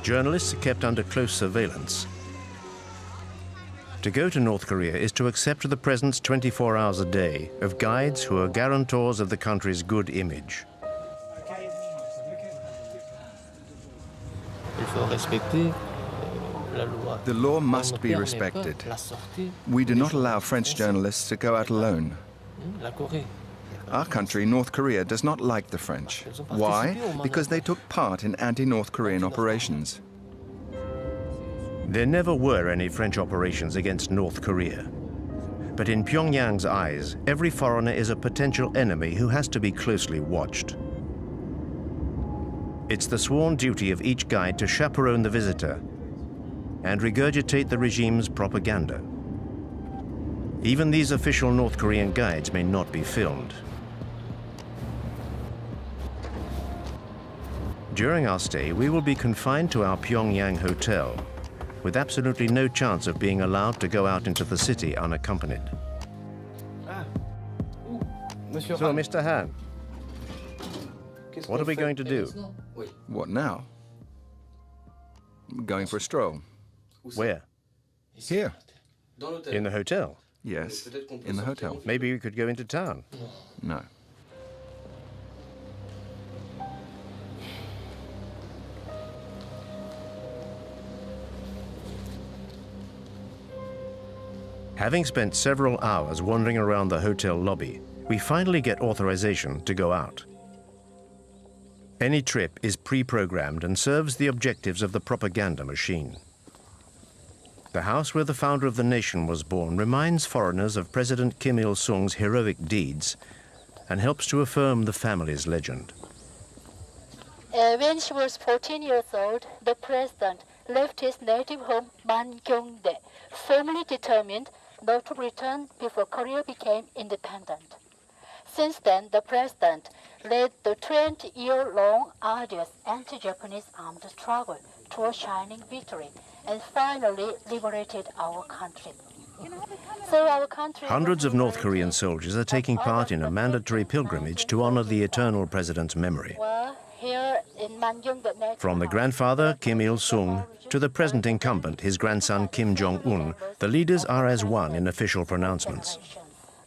Journalists are kept under close surveillance. To go to North Korea is to accept the presence 24 hours a day of guides who are guarantors of the country's good image. The law must be respected. We do not allow French journalists to go out alone. Our country, North Korea, does not like the French. Why? Because they took part in anti-North Korean operations. There never were any French operations against North Korea. But in Pyongyang's eyes, every foreigner is a potential enemy who has to be closely watched. It's the sworn duty of each guide to chaperone the visitor and regurgitate the regime's propaganda. Even these official North Korean guides may not be filmed. During our stay, we will be confined to our Pyongyang hotel, with absolutely no chance of being allowed to go out into the city unaccompanied. So, Mr. Han, what are we going to do? What now? We're going for a stroll. Where? Here. In the hotel? Yes, in the hotel. Maybe we could go into town. No. Having spent several hours wandering around the hotel lobby, we finally get authorization to go out. Any trip is pre-programmed and serves the objectives of the propaganda machine. The house where the founder of the nation was born reminds foreigners of President Kim Il-sung's heroic deeds and helps to affirm the family's legend. When she was 14 years old, the president left his native home, Mangyongdae, firmly determined not to return before Korea became independent. Since then, the president led the 20-year-long arduous anti-Japanese armed struggle to a shining victory and finally liberated our country. So our country... Hundreds of North Korean soldiers are taking part in a mandatory pilgrimage to honor the eternal president's memory. From the grandfather, Kim Il-sung, to the present incumbent, his grandson, Kim Jong-un, the leaders are as one in official pronouncements.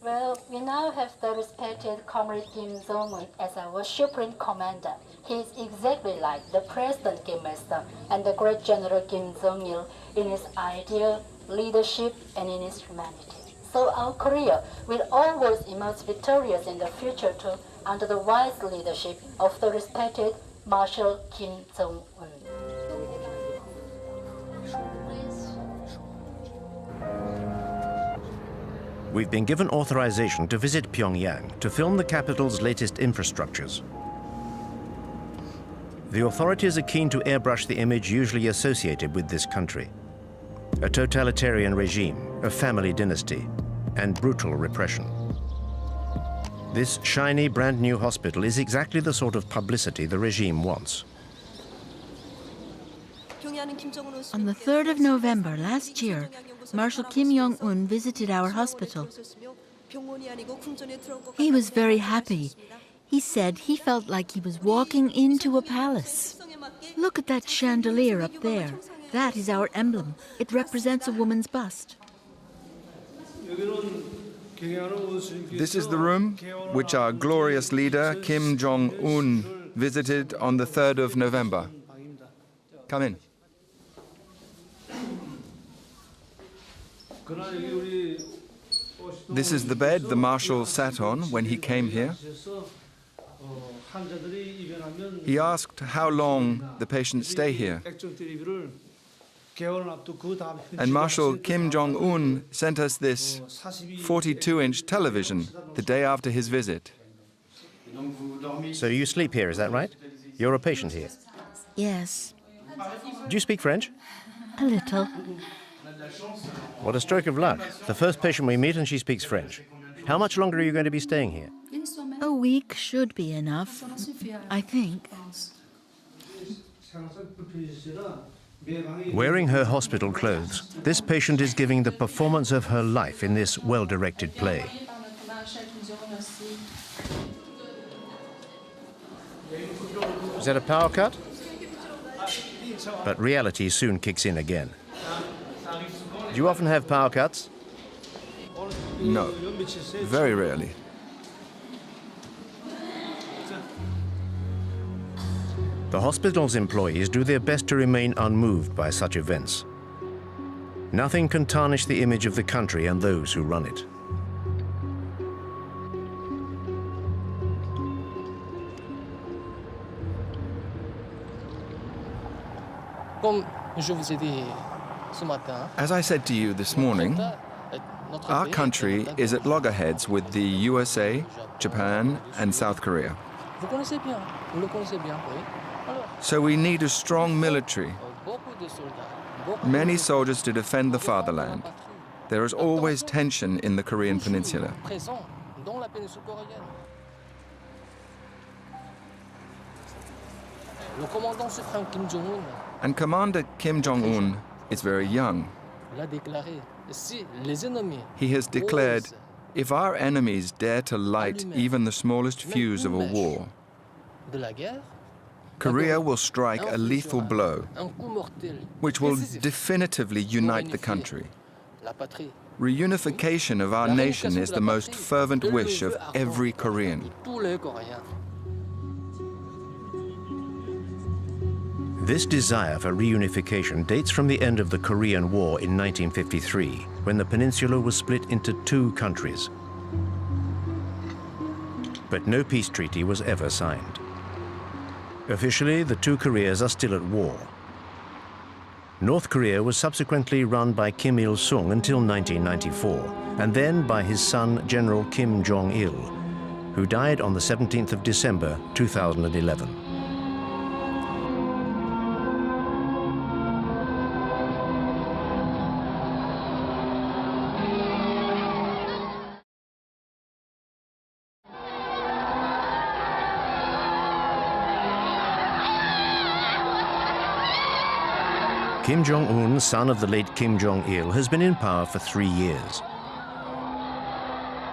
Well, we now have the respected Comrade Kim Jong-un as our Supreme Commander. He is exactly like the President Kim Il-sung and the great General Kim Jong-il in his ideal leadership and in his humanity. So our Korea will always emerge victorious in the future too, under the wise leadership of the respected Marshal Kim Jong-un. We've been given authorization to visit Pyongyang to film the capital's latest infrastructures. The authorities are keen to airbrush the image usually associated with this country: a totalitarian regime, a family dynasty, and brutal repression. This shiny, brand new hospital is exactly the sort of publicity the regime wants. On the 3rd of November last year, Marshal Kim Jong-un visited our hospital. He was very happy. He said he felt like he was walking into a palace. Look at that chandelier up there. That is our emblem. It represents a woman's bust. This is the room which our glorious leader, Kim Jong-un, visited on the 3rd of November. Come in. This is the bed the Marshal sat on when he came here. He asked how long the patients stay here. And Marshal Kim Jong-un sent us this 42-inch television the day after his visit. So you sleep here, is that right? You're a patient here? Yes. Do you speak French? A little. What a stroke of luck. The first patient we meet and she speaks French. How much longer are you going to be staying here? A week should be enough, I think. Wearing her hospital clothes, this patient is giving the performance of her life in this well-directed play. Is that a power cut? But reality soon kicks in again. Do you often have power cuts? No, very rarely. The hospital's employees do their best to remain unmoved by such events. Nothing can tarnish the image of the country and those who run it. As I said to you this morning, our country is at loggerheads with the USA, Japan, and South Korea. So we need a strong military, many soldiers to defend the fatherland. There is always tension in the Korean peninsula. And Commander Kim Jong-un is very young. He has declared, if our enemies dare to light even the smallest fuse of a war, Korea will strike a lethal blow, which will definitively unite the country. Reunification of our nation is the most fervent wish of every Korean. This desire for reunification dates from the end of the Korean War in 1953, when the peninsula was split into two countries. But no peace treaty was ever signed. Officially, the two Koreas are still at war. North Korea was subsequently run by Kim Il-sung until 1994, and then by his son, General Kim Jong-il, who died on the 17th of December, 2011. Kim Jong-un, son of the late Kim Jong-il, has been in power for 3 years.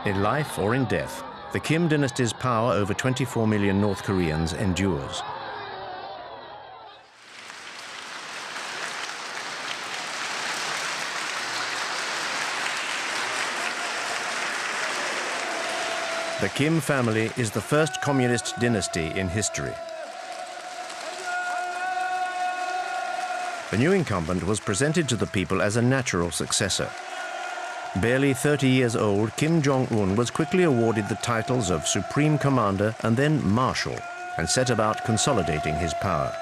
In life or in death, the Kim dynasty's power over 24 million North Koreans endures. The Kim family is the first communist dynasty in history. The new incumbent was presented to the people as a natural successor. Barely 30 years old, Kim Jong-un was quickly awarded the titles of Supreme Commander and then Marshal, and set about consolidating his power.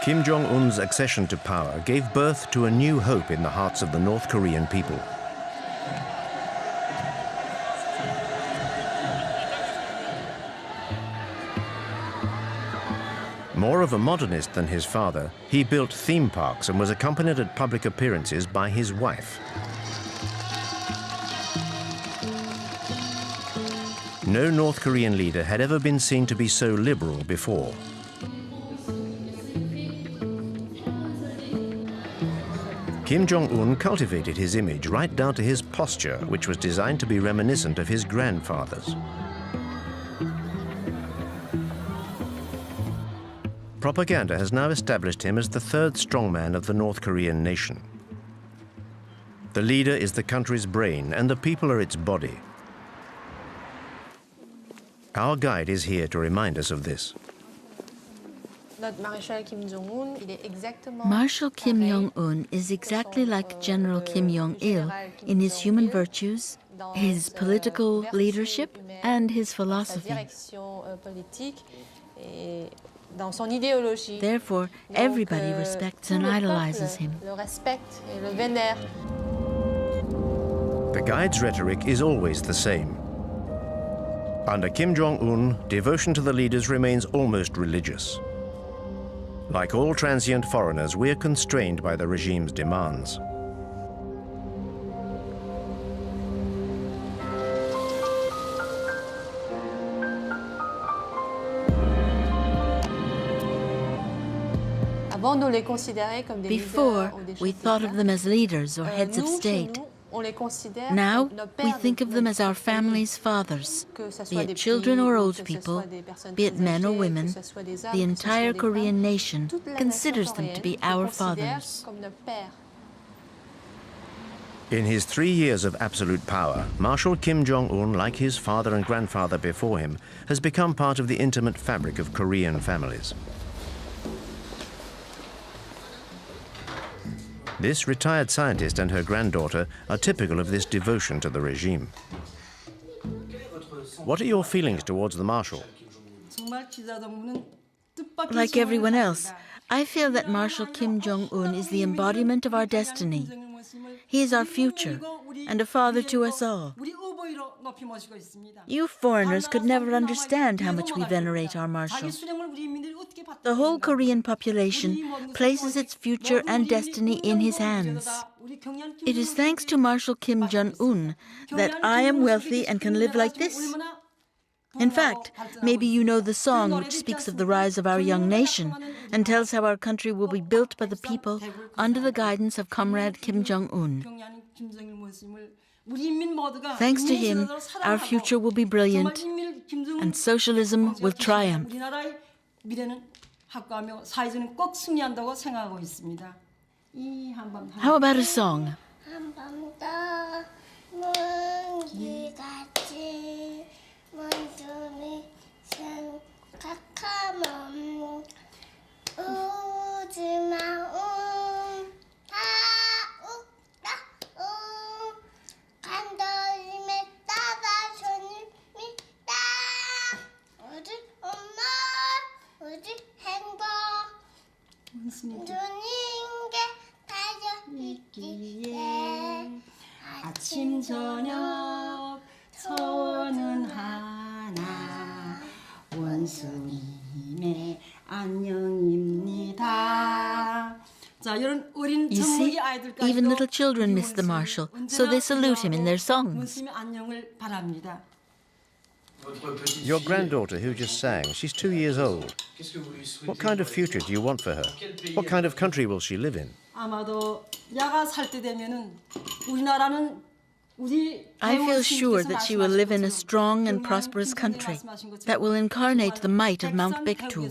Kim Jong-un's accession to power gave birth to a new hope in the hearts of the North Korean people. More of a modernist than his father, he built theme parks and was accompanied at public appearances by his wife. No North Korean leader had ever been seen to be so liberal before. Kim Jong-un cultivated his image right down to his posture, which was designed to be reminiscent of his grandfather's. Propaganda has now established him as the third strongman of the North Korean nation. The leader is the country's brain and the people are its body. Our guide is here to remind us of this. Marshal Kim Jong-un is exactly like General Kim Jong-il in his human virtues, his political leadership, and his philosophy. Therefore, everybody respects and idolizes him. The guide's rhetoric is always the same. Under Kim Jong-un, devotion to the leaders remains almost religious. Like all transient foreigners, we are constrained by the regime's demands. Before, we thought of them as leaders or heads of state. Now, we think of them as our family's fathers, be it children or old people, be it men or women. The entire Korean nation considers them to be our fathers. In his 3 years of absolute power, Marshal Kim Jong-un, like his father and grandfather before him, has become part of the intimate fabric of Korean families. This retired scientist and her granddaughter are typical of this devotion to the regime. What are your feelings towards the Marshal? Like everyone else, I feel that Marshal Kim Jong-un is the embodiment of our destiny. He is our future and a father to us all. You foreigners could never understand how much we venerate our Marshal. The whole Korean population places its future and destiny in his hands. It is thanks to Marshal Kim Jong-un that I am wealthy and can live like this. In fact, maybe you know the song which speaks of the rise of our young nation and tells how our country will be built by the people under the guidance of Comrade Kim Jong-un. Thanks to him, our future will be brilliant and socialism will triumph. How about a song? 아침 저녁 소원은 하나 원수님의 안녕입니다. You see, even little children miss the Marshal, so they salute him in their songs. Your granddaughter who just sang, she's 2 years old. What kind of future do you want for her? What kind of country will she live in? I feel sure that she will live in a strong and prosperous country that will incarnate the might of Mount Baekdu.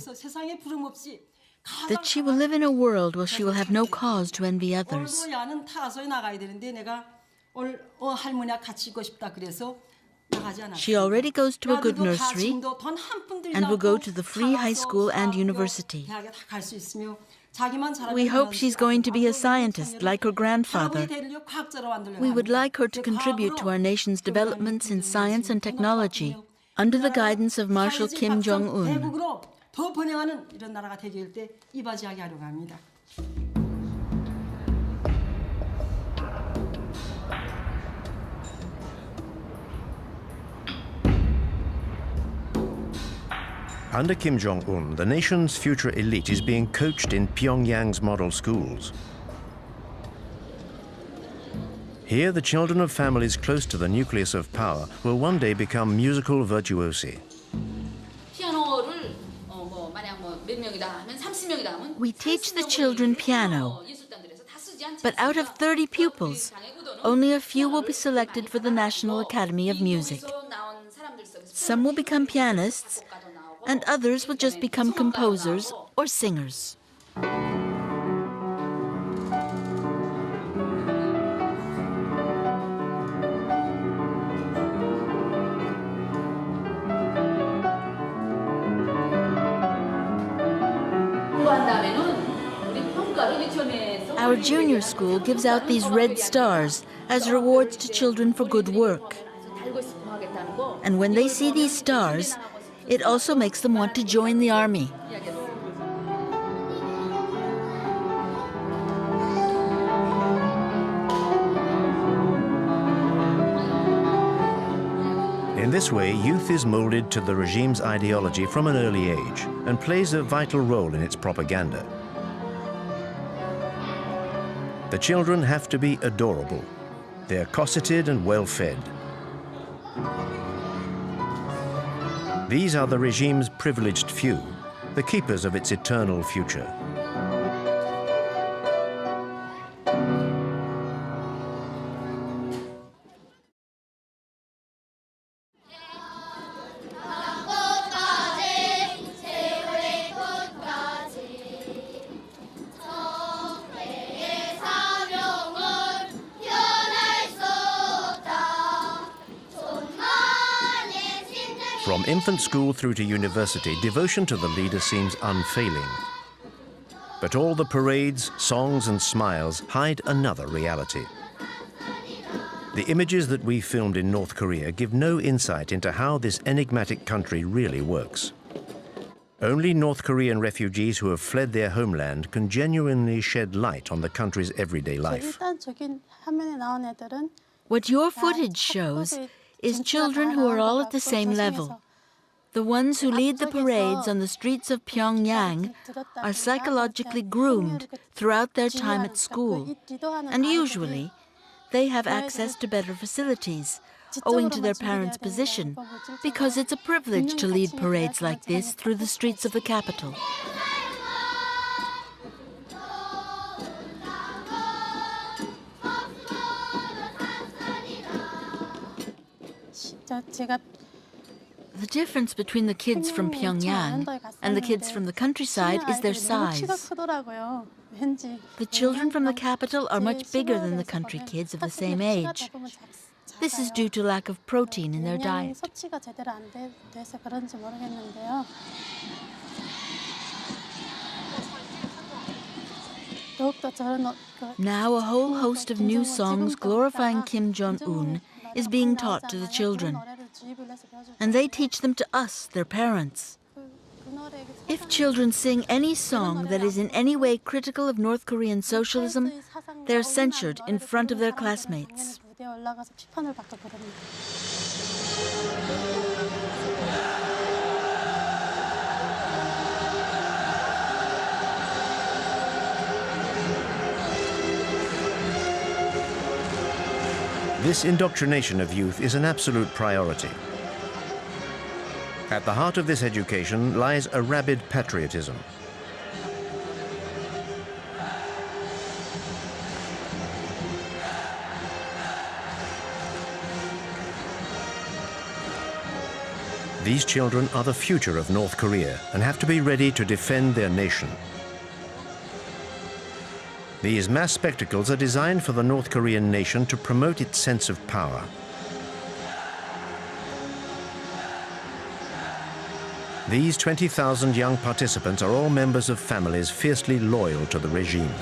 That she will live in a world where she will have no cause to envy others. She already goes to a good nursery and will go to the free high school and university. We hope she's going to be a scientist like her grandfather. We would like her to contribute to our nation's developments in science and technology under the guidance of Marshal Kim Jong-un. Under Kim Jong-un, the nation's future elite is being coached in Pyongyang's model schools. Here, the children of families close to the nucleus of power will one day become musical virtuosi. We teach the children piano, but out of 30 pupils, only a few will be selected for the National Academy of Music. Some will become pianists, and others will just become composers or singers. Our junior school gives out these red stars as rewards to children for good work. And when they see these stars, it also makes them want to join the army. In this way, youth is molded to the regime's ideology from an early age and plays a vital role in its propaganda. The children have to be adorable. They're cosseted and well-fed. These are the regime's privileged few, the keepers of its eternal future. From infant school through to university, devotion to the leader seems unfailing. But all the parades, songs and smiles hide another reality. The images that we filmed in North Korea give no insight into how this enigmatic country really works. Only North Korean refugees who have fled their homeland can genuinely shed light on the country's everyday life. What your footage shows is children who are all at the same level. The ones who lead the parades on the streets of Pyongyang are psychologically groomed throughout their time at school, and usually they have access to better facilities, owing to their parents' position, because it's a privilege to lead parades like this through the streets of the capital. The difference between the kids from Pyongyang and the kids from the countryside is their size. The children from the capital are much bigger than the country kids of the same age. This is due to lack of protein in their diet. Now a whole host of new songs glorifying Kim Jong-un is being taught to the children. And they teach them to us, their parents. If children sing any song that is in any way critical of North Korean socialism, they're censured in front of their classmates. This indoctrination of youth is an absolute priority. At the heart of this education lies a rabid patriotism. These children are the future of North Korea and have to be ready to defend their nation. These mass spectacles are designed for the North Korean nation to promote its sense of power. These 20,000 young participants are all members of families fiercely loyal to the regime.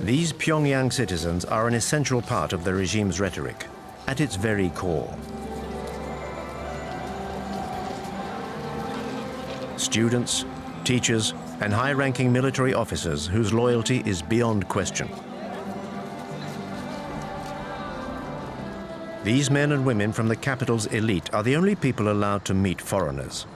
These Pyongyang citizens are an essential part of the regime's rhetoric, at its very core. Students, teachers, and high-ranking military officers whose loyalty is beyond question. These men and women from the capital's elite are the only people allowed to meet foreigners.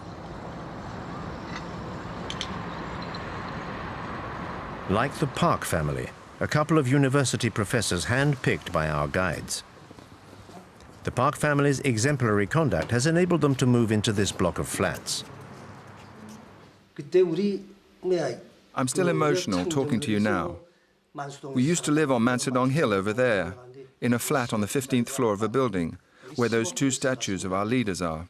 Like the Park family, a couple of university professors hand-picked by our guides. The Park family's exemplary conduct has enabled them to move into this block of flats. I'm still emotional talking to you now. We used to live on Mansadong Hill over there, in a flat on the 15th floor of a building, where those two statues of our leaders are.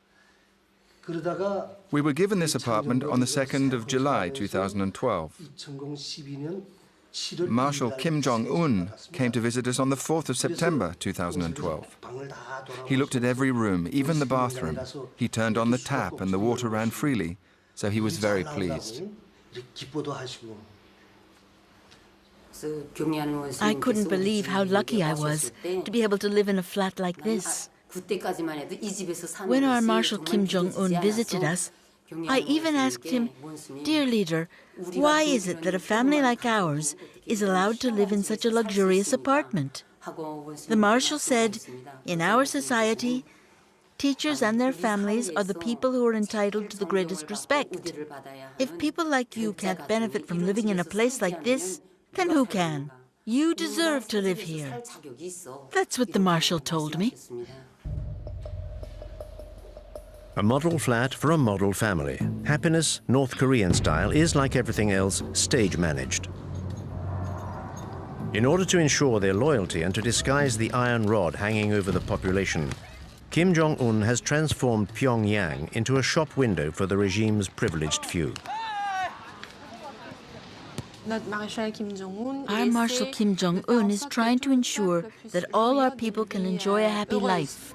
We were given this apartment on the 2nd of July 2012. Marshal Kim Jong-un came to visit us on the 4th of September 2012. He looked at every room, even the bathroom. He turned on the tap and the water ran freely, so he was very pleased. I couldn't believe how lucky I was to be able to live in a flat like this. When our Marshal Kim Jong-un visited us, I even asked him, "Dear leader, why is it that a family like ours is allowed to live in such a luxurious apartment?" The Marshal said, "In our society, teachers and their families are the people who are entitled to the greatest respect. If people like you can't benefit from living in a place like this, then who can? You deserve to live here." That's what the Marshal told me. A model flat for a model family. Happiness, North Korean style, is, like everything else, stage-managed. In order to ensure their loyalty and to disguise the iron rod hanging over the population, Kim Jong-un has transformed Pyongyang into a shop window for the regime's privileged few. Our Marshal Kim Jong-un is trying to ensure that all our people can enjoy a happy life.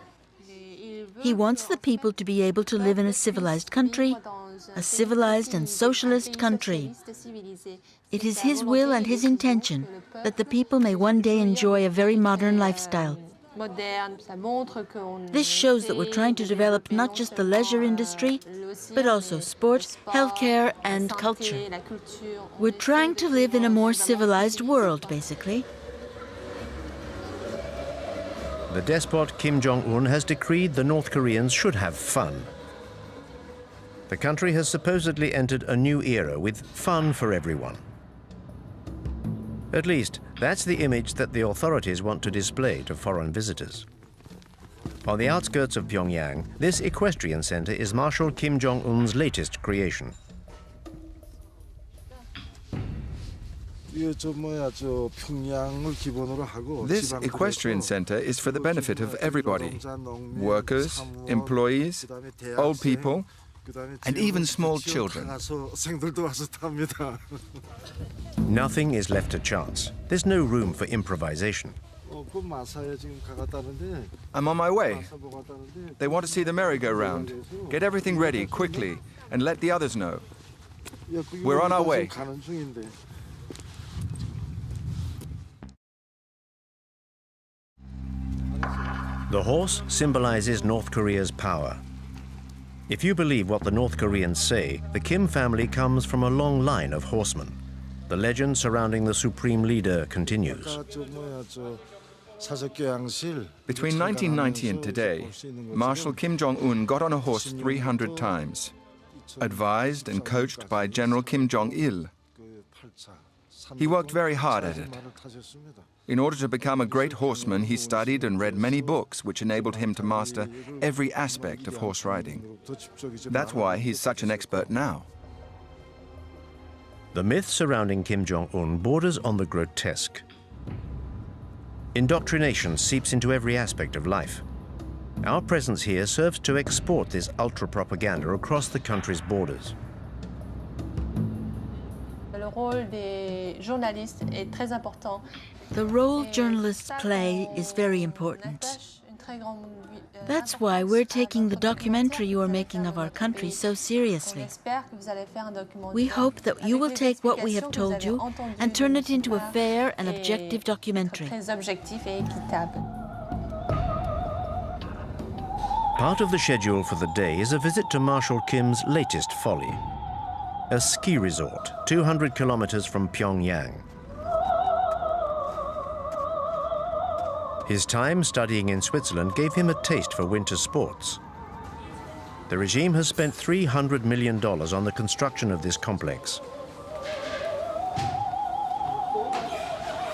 He wants the people to be able to live in a civilized country, a civilized and socialist country. It is his will and his intention that the people may one day enjoy a very modern lifestyle. This shows that we're trying to develop not just the leisure industry, but also sport, healthcare, and culture. We're trying to live in a more civilized world, basically. The despot Kim Jong-un has decreed the North Koreans should have fun. The country has supposedly entered a new era with fun for everyone. At least, that's the image that the authorities want to display to foreign visitors. On the outskirts of Pyongyang, this equestrian center is Marshal Kim Jong-un's latest creation. This equestrian center is for the benefit of everybody: workers, employees, old people, and even small children. Nothing is left to chance. There's no room for improvisation. I'm on my way. They want to see the merry-go-round. Get everything ready quickly and let the others know. We're on our way. The horse symbolizes North Korea's power. If you believe what the North Koreans say, the Kim family comes from a long line of horsemen. The legend surrounding the supreme leader continues. Between 1990 and today, Marshal Kim Jong-un got on a horse 300 times, advised and coached by General Kim Jong-il. He worked very hard at it. In order to become a great horseman, he studied and read many books which enabled him to master every aspect of horse riding. That's why he's such an expert now. The myth surrounding Kim Jong-un borders on the grotesque. Indoctrination seeps into every aspect of life. Our presence here serves to export this ultra-propaganda across the country's borders. The role journalists play is very important. That's why we're taking the documentary you are making of our country so seriously. We hope that you will take what we have told you and turn it into a fair and objective documentary. Part of the schedule for the day is a visit to Marshal Kim's latest folly, a ski resort 200 kilometers from Pyongyang. His time studying in Switzerland gave him a taste for winter sports. The regime has spent $300 million on the construction of this complex.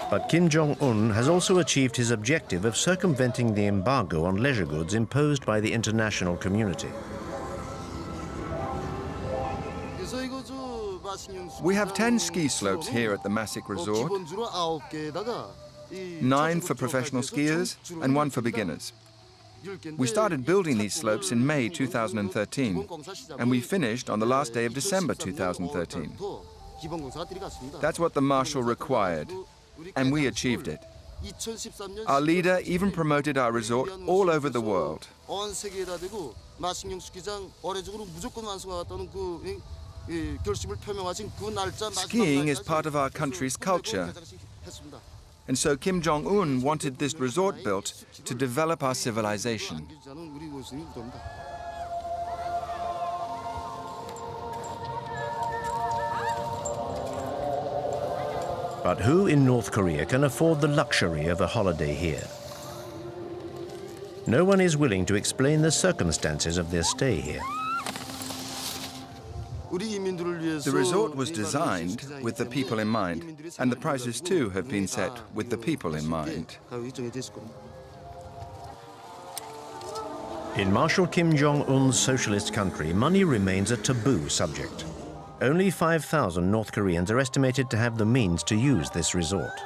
But Kim Jong-un has also achieved his objective of circumventing the embargo on leisure goods imposed by the international community. We have 10 ski slopes here at the Masik Resort, 9 for professional skiers and 1 for beginners. We started building these slopes in May 2013, and we finished on the last day of December 2013. That's what the Marshal required, and we achieved it. Our leader even promoted our resort all over the world. Skiing is part of our country's culture. And so Kim Jong-un wanted this resort built to develop our civilization. But who in North Korea can afford the luxury of a holiday here? No one is willing to explain the circumstances of their stay here. The resort was designed with the people in mind, and the prices too have been set with the people in mind. In Marshal Kim Jong-un's socialist country, money remains a taboo subject. Only 5,000 North Koreans are estimated to have the means to use this resort.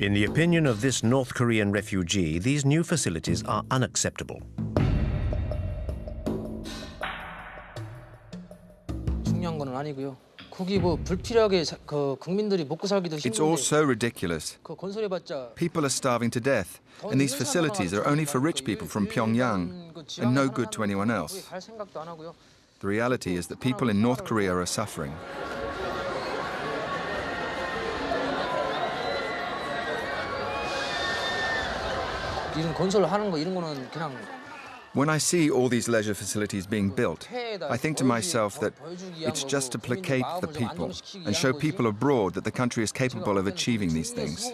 In the opinion of this North Korean refugee, these new facilities are unacceptable. 중요한 건 아니고요. 거기 뭐 불필요하게 국민들이 먹고 살기도 It's all 힘든데 so ridiculous. 그 건설해봤자 People are starving to death, and these facilities are only for rich people from Pyongyang and no good to anyone else. 갈 생각도 안 하고요. The reality is that people in North Korea are suffering. 이런 건설하는 거 이런 거는 그냥 When I see all these leisure facilities being built, I think to myself that it's just to placate the people and show people abroad that the country is capable of achieving these things.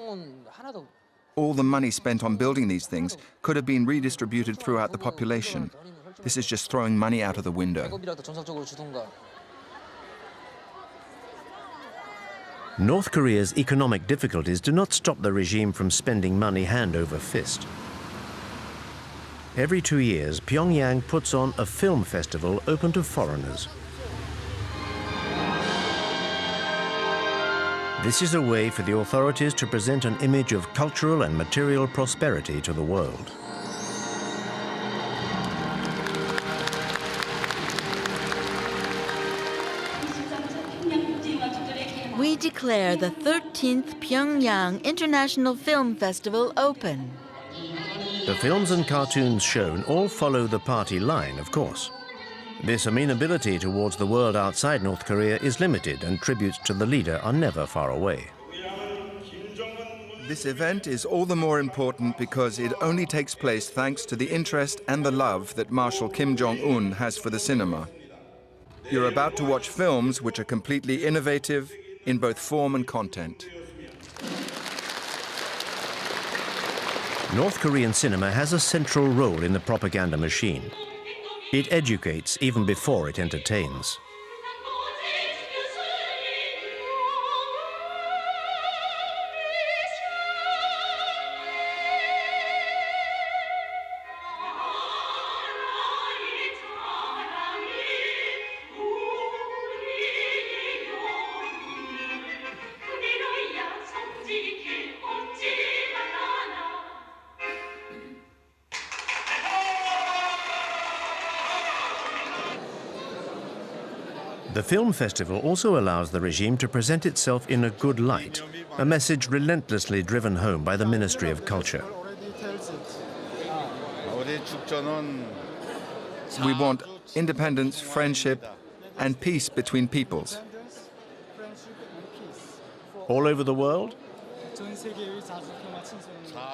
All the money spent on building these things could have been redistributed throughout the population. This is just throwing money out of the window. North Korea's economic difficulties do not stop the regime from spending money hand over fist. Every 2 years, Pyongyang puts on a film festival open to foreigners. This is a way for the authorities to present an image of cultural and material prosperity to the world. We declare the 13th Pyongyang International Film Festival open. The films and cartoons shown all follow the party line, of course. This amenability towards the world outside North Korea is limited, and tributes to the leader are never far away. This event is all the more important because it only takes place thanks to the interest and the love that Marshal Kim Jong-un has for the cinema. You're about to watch films which are completely innovative in both form and content. North Korean cinema has a central role in the propaganda machine. It educates even before it entertains. The film festival also allows the regime to present itself in a good light, a message relentlessly driven home by the Ministry of Culture. We want independence, friendship, and peace between peoples. All over the world?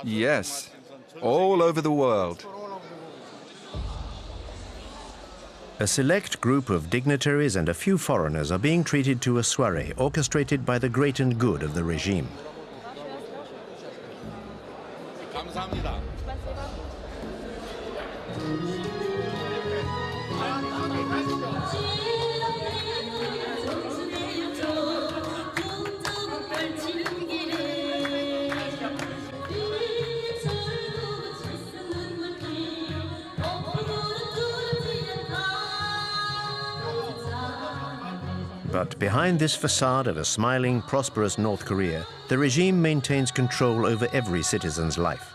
Yes, all over the world. A select group of dignitaries and a few foreigners are being treated to a soiree orchestrated by the great and good of the regime. But behind this facade of a smiling, prosperous North Korea, the regime maintains control over every citizen's life.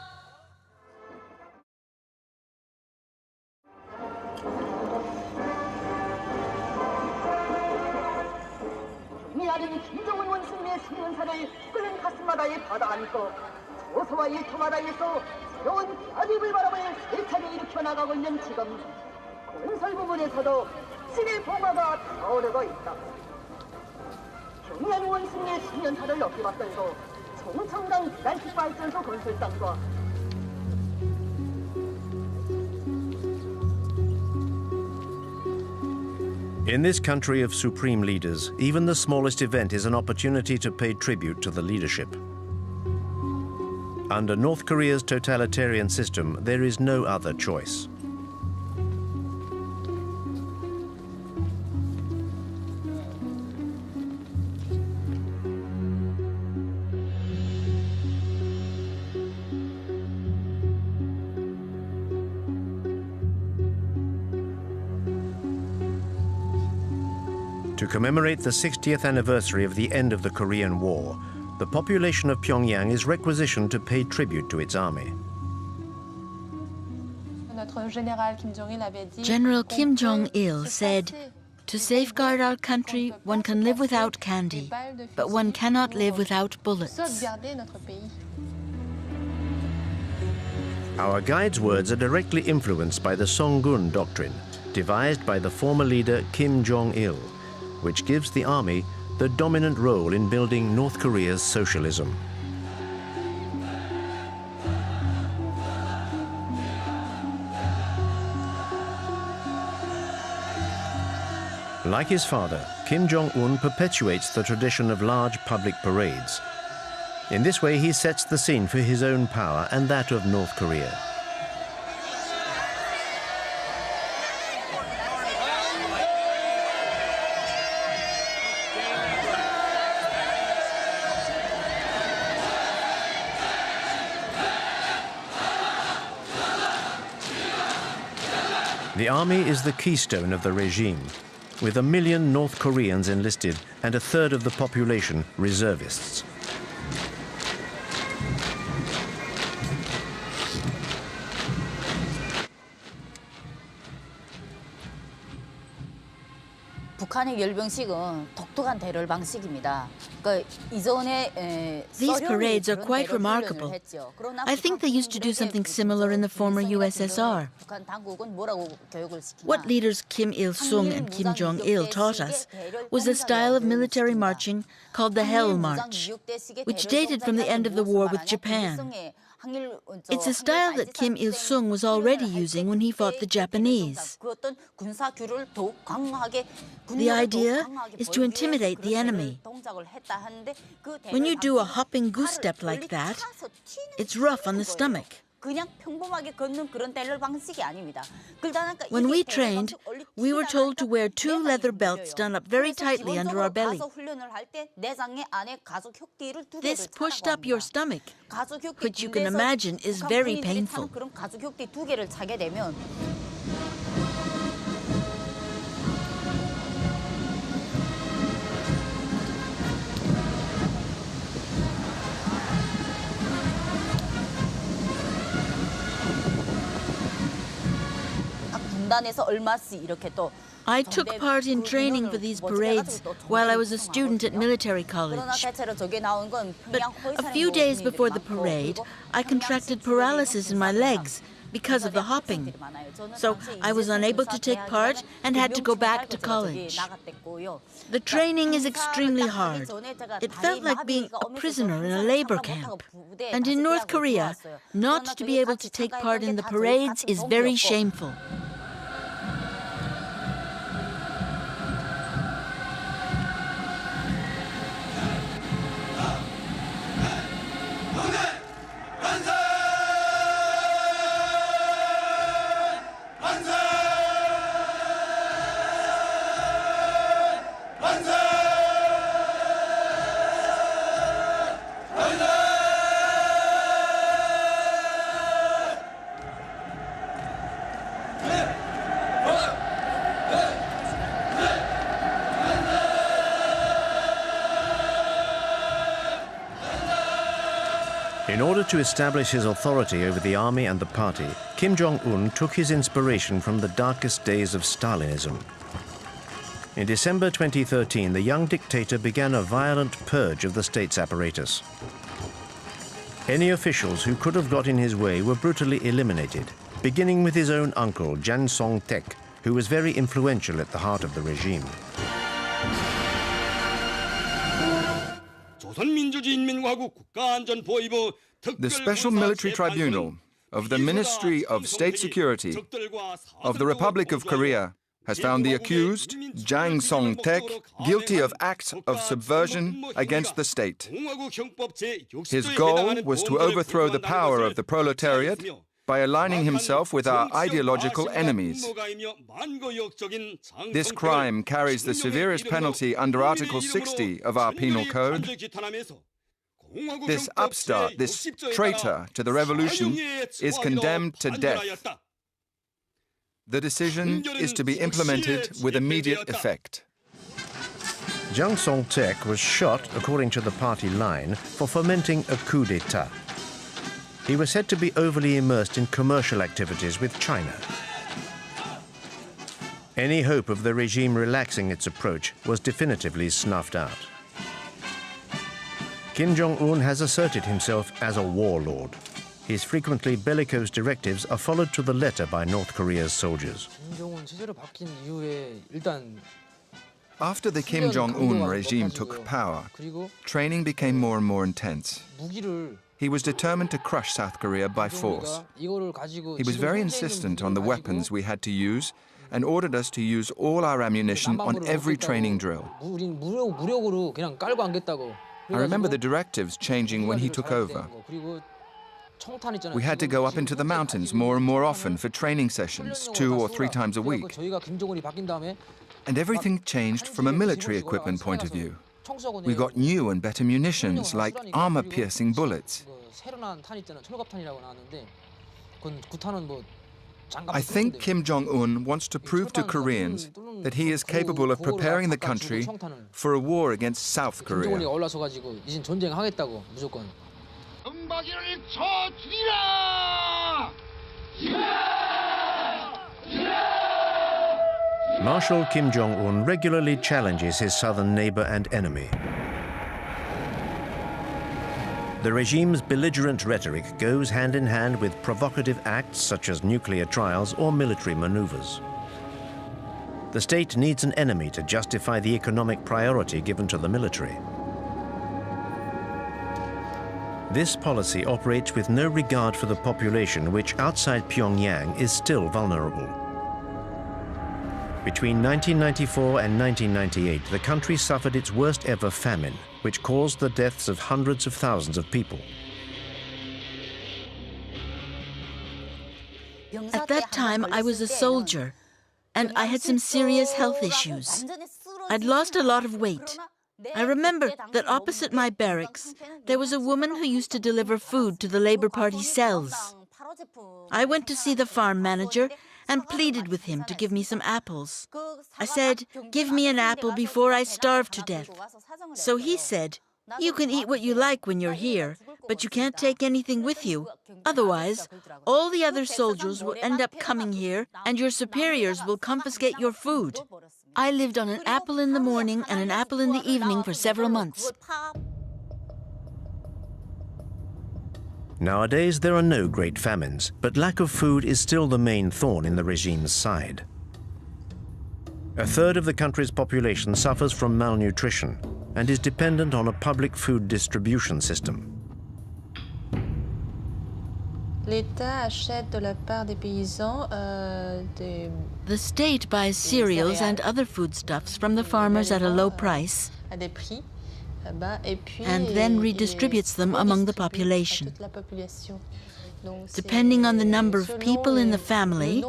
경량 원숭이의 10년차를 넘게 맞서서 송청강 기간식 발전소 건설장과 In this country of supreme leaders, even the smallest event is an opportunity to pay tribute to the leadership. Under North Korea's totalitarian system, there is no other choice. To commemorate the 60th anniversary of the end of the Korean War, the population of Pyongyang is requisitioned to pay tribute to its army. General Kim Jong-il said, "To safeguard our country, one can live without candy, but one cannot live without bullets." Our guide's words are directly influenced by the Songun doctrine, devised by the former leader Kim Jong-il, which gives the army the dominant role in building North Korea's socialism. Like his father, Kim Jong-un perpetuates the tradition of large public parades. In this way, he sets the scene for his own power and that of North Korea. The army is the keystone of the regime, with 1 million North Koreans enlisted and a third of the population reservists. 북한의 열병식은 독특한 대열 방식입니다. These parades are quite remarkable. I think they used to do something similar in the former USSR. What leaders Kim Il-sung and Kim Jong-il taught us was a style of military marching called the Hell March, which dated from the end of the war with Japan. It's a style that Kim Il-sung was already using when he fought the Japanese. The idea is to intimidate the enemy. When you do a hopping goose step like that, it's rough on the stomach. When we trained, we were told to wear 2 leather belts done up very tightly under our belly. This pushed up your stomach, which you can imagine is very painful. I took part in training for these parades while I was a student at military college. But a few days before the parade, I contracted paralysis in my legs because of the hopping. So I was unable to take part and had to go back to college. The training is extremely hard. It felt like being a prisoner in a labor camp. And in North Korea, not to be able to take part in the parades is very shameful. In order to establish his authority over the army and the party, Kim Jong-un took his inspiration from the darkest days of Stalinism. In December 2013, the young dictator began a violent purge of the state's apparatus. Any officials who could have got in his way were brutally eliminated, beginning with his own uncle, Jang Song-taek, who was very influential at the heart of the regime. The Special Military Tribunal of the Ministry of State Security of the Republic of Korea has found the accused, Jang Song-taek, guilty of acts of subversion against the state. His goal was to overthrow the power of the proletariat by aligning himself with our ideological enemies. This crime carries the severest penalty under Article 60 of our Penal Code. This upstart, this traitor to the revolution, is condemned to death. The decision is to be implemented with immediate effect. Jiang Song-tek was shot, according to the party line, for fomenting a coup d'etat. He was said to be overly immersed in commercial activities with China. Any hope of the regime relaxing its approach was definitively snuffed out. Kim Jong-un has asserted himself as a warlord. His frequently bellicose directives are followed to the letter by North Korea's soldiers. After the Kim Jong-un regime took power, training became more and more intense. He was determined to crush South Korea by force. He was very insistent on the weapons we had to use and ordered us to use all our ammunition on every training drill. I remember the directives changing when he took over. We had to go up into the mountains more and more often for training sessions, 2 or 3 times a week. And everything changed from a military equipment point of view. We got new and better munitions, like armor-piercing bullets. I think Kim Jong-un wants to prove to Koreans that he is capable of preparing the country for a war against South Korea. Marshal Kim Jong-un regularly challenges his southern neighbor and enemy. The regime's belligerent rhetoric goes hand in hand with provocative acts such as nuclear trials or military maneuvers. The state needs an enemy to justify the economic priority given to the military. This policy operates with no regard for the population, which outside Pyongyang is still vulnerable. Between 1994 and 1998, the country suffered its worst ever famine, which caused the deaths of hundreds of thousands of people. At that time, I was a soldier, and I had some serious health issues. I'd lost a lot of weight. I remember that opposite my barracks, there was a woman who used to deliver food to the Labour Party cells. I went to see the farm manager and pleaded with him to give me some apples. I said, "Give me an apple before I starve to death." So he said, "You can eat what you like when you're here, but you can't take anything with you. Otherwise, all the other soldiers will end up coming here and your superiors will confiscate your food." I lived on an apple in the morning and an apple in the evening for several months. Nowadays, there are no great famines, but lack of food is still the main thorn in the regime's side. A third of the country's population suffers from malnutrition and is dependent on a public food distribution system. The state buys cereals and other foodstuffs from the farmers at a low price and then redistributes them among the population. Depending on the number of people in the family,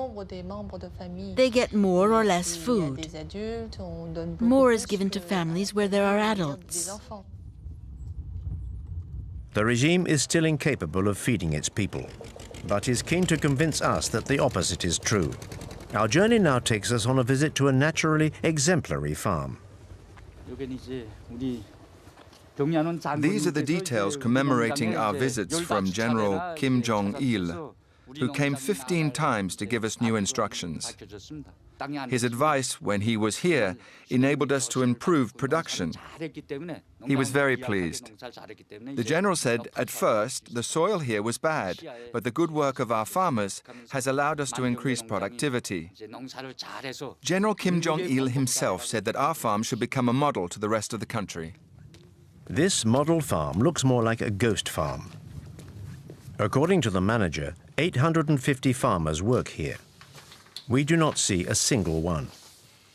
they get more or less food. More is given to families where there are adults. The regime is still incapable of feeding its people, but is keen to convince us that the opposite is true. Our journey now takes us on a visit to a naturally exemplary farm. These are the details commemorating our visits from General Kim Jong-il, who came 15 times to give us new instructions. His advice when he was here enabled us to improve production. He was very pleased. The general said, at first, the soil here was bad, but the good work of our farmers has allowed us to increase productivity. General Kim Jong-il himself said that our farm should become a model to the rest of the country. This model farm looks more like a ghost farm. According to the manager, 850 farmers work here. We do not see a single one.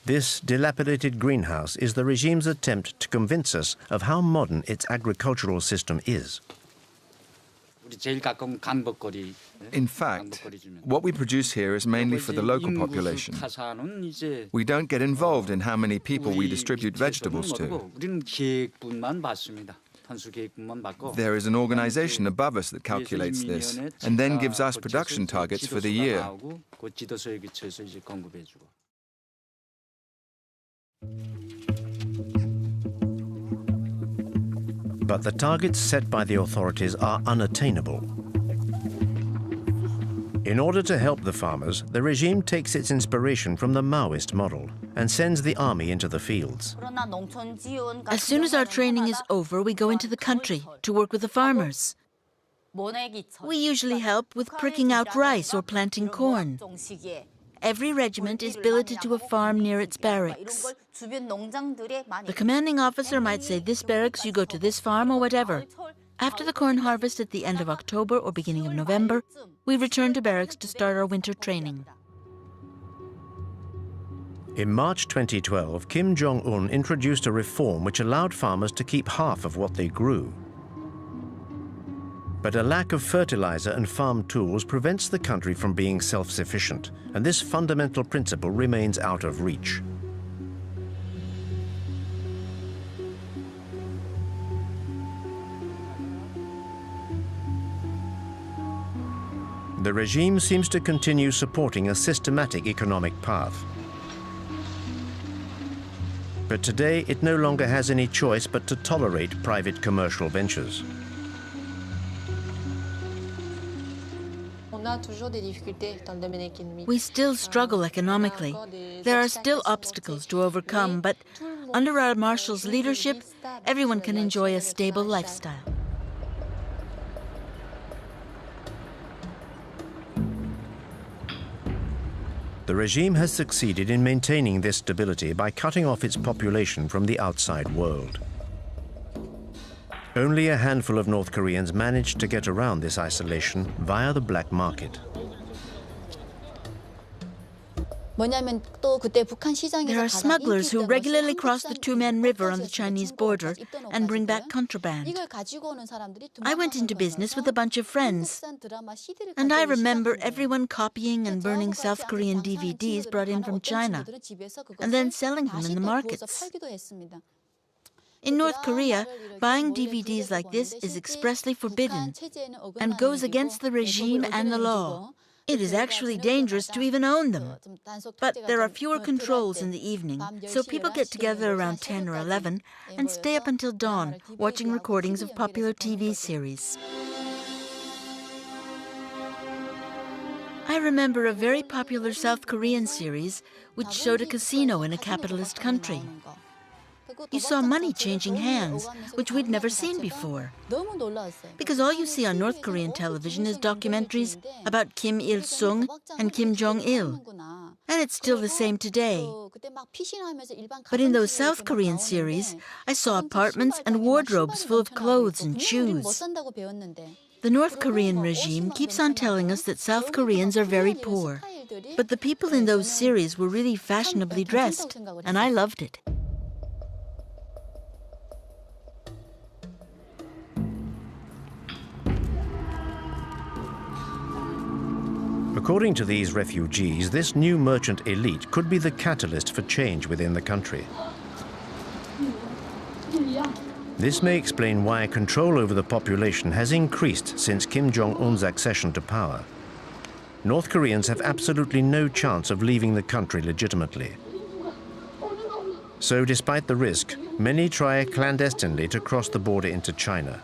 This dilapidated greenhouse is the regime's attempt to convince us of how modern its agricultural system is. In fact, what we produce here is mainly for the local population. We don't get involved in how many people we distribute vegetables to. There is an organization above us that calculates this and then gives us production targets for the year. But the targets set by the authorities are unattainable. In order to help the farmers, the regime takes its inspiration from the Maoist model and sends the army into the fields. As soon as our training is over, we go into the country to work with the farmers. We usually help with pricking out rice or planting corn. Every regiment is billeted to a farm near its barracks. The commanding officer might say, this barracks, you go to this farm or whatever. After the corn harvest at the end of October or beginning of November, we return to barracks to start our winter training. In March 2012, Kim Jong-un introduced a reform which allowed farmers to keep half of what they grew. But a lack of fertilizer and farm tools prevents the country from being self-sufficient, and this fundamental principle remains out of reach. The regime seems to continue supporting a systematic economic path. But today, it no longer has any choice but to tolerate private commercial ventures. We still struggle economically. There are still obstacles to overcome, but under our marshal's leadership, everyone can enjoy a stable lifestyle. The regime has succeeded in maintaining this stability by cutting off its population from the outside world. Only a handful of North Koreans managed to get around this isolation via the black market. There are smugglers who regularly cross the Tumen River on the Chinese border and bring back contraband. I went into business with a bunch of friends, and I remember everyone copying and burning South Korean DVDs brought in from China, and then selling them in the markets. In North Korea, buying DVDs like this is expressly forbidden and goes against the regime and the law. It is actually dangerous to even own them. But there are fewer controls in the evening, so people get together around 10 or 11 and stay up until dawn, watching recordings of popular TV series. I remember a very popular South Korean series which showed a casino in a capitalist country. You saw money changing hands, which we'd never seen before. Because all you see on North Korean television is documentaries about Kim Il-sung and Kim Jong-il. And it's still the same today. But in those South Korean series, I saw apartments and wardrobes full of clothes and shoes. The North Korean regime keeps on telling us that South Koreans are very poor. But the people in those series were really fashionably dressed, and I loved it. According to these refugees, this new merchant elite could be the catalyst for change within the country. This may explain why control over the population has increased since Kim Jong-un's accession to power. North Koreans have absolutely no chance of leaving the country legitimately. So despite the risk, many try clandestinely to cross the border into China.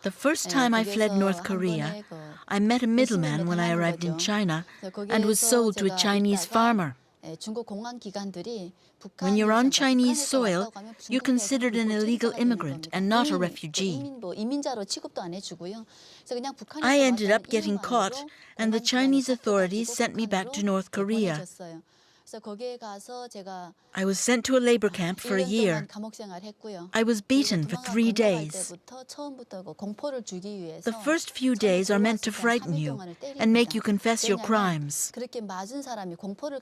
The first time I fled North Korea, I met a middleman when I arrived in China and was sold to a Chinese farmer. When you're on Chinese soil, you're considered an illegal immigrant and not a refugee. I ended up getting caught, and the Chinese authorities sent me back to North Korea. I was sent to a labor camp for a year. I was beaten for 3 days. The first few days are meant to frighten you and make you confess your crimes.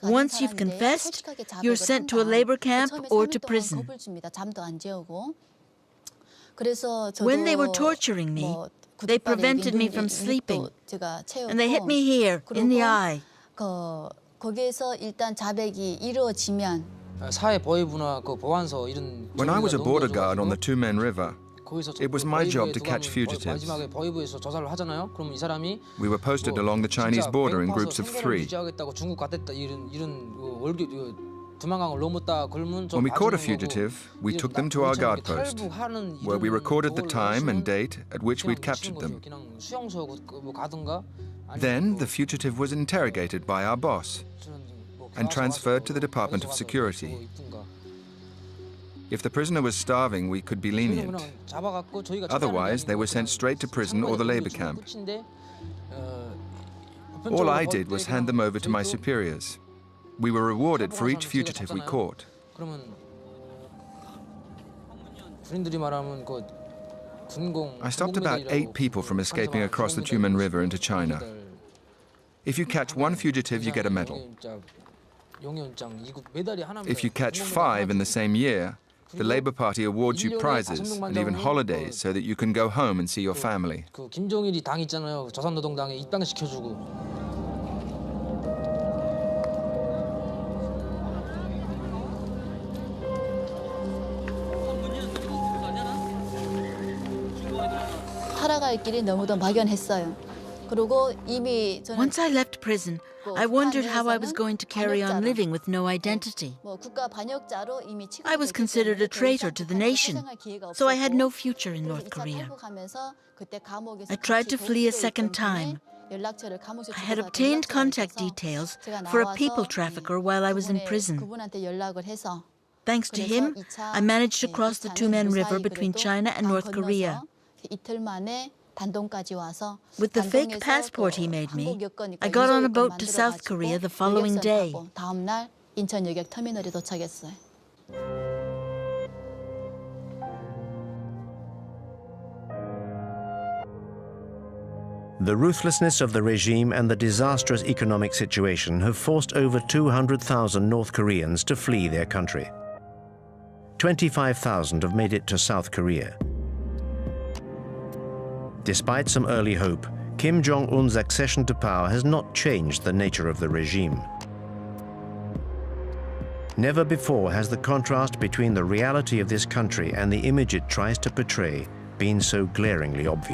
Once you've confessed, you're sent to a labor camp or to prison. When they were torturing me, they prevented me from sleeping, and they hit me here, in the eye. When I was a border guard on the Tumen River, it was my job to catch fugitives. We were posted along the Chinese border in groups of 3. When we caught a fugitive, we took them to our guard post, where we recorded the time and date at which we'd captured them. Then the fugitive was interrogated by our boss and transferred to the Department of Security. If the prisoner was starving, we could be lenient. Otherwise, they were sent straight to prison or the labor camp. All I did was hand them over to my superiors. We were rewarded for each fugitive we caught. I stopped about 8 people from escaping across the Tumen River into China. If you catch 1 fugitive, you get a medal. If you catch 5 in the same year, the Labour Party awards you prizes and even holidays so that you can go home and see your family. 김정일이 당 있잖아요. 조선노동당에 입당시켜주고. 살아갈 길이 너무도 막연했어요. 그리고 이미 저는 Once I left prison, I wondered how I was going to carry on living with no identity. 국가 반역자로 이미 I was considered a traitor to the nation, so I had no future in North Korea. I tried to flee a second time. I had obtained contact details for a people trafficker while I was in prison. Thanks to him, I managed to cross the Tumen River between China and North Korea. With the fake passport he made me, I got on a boat to South Korea the following day. The ruthlessness of the regime and the disastrous economic situation have forced over 200,000 North Koreans to flee their country. 25,000 have made it to South Korea. Despite some early hope, Kim Jong-un's accession to power has not changed the nature of the regime. Never before has the contrast between the reality of this country and the image it tries to portray been so glaringly obvious.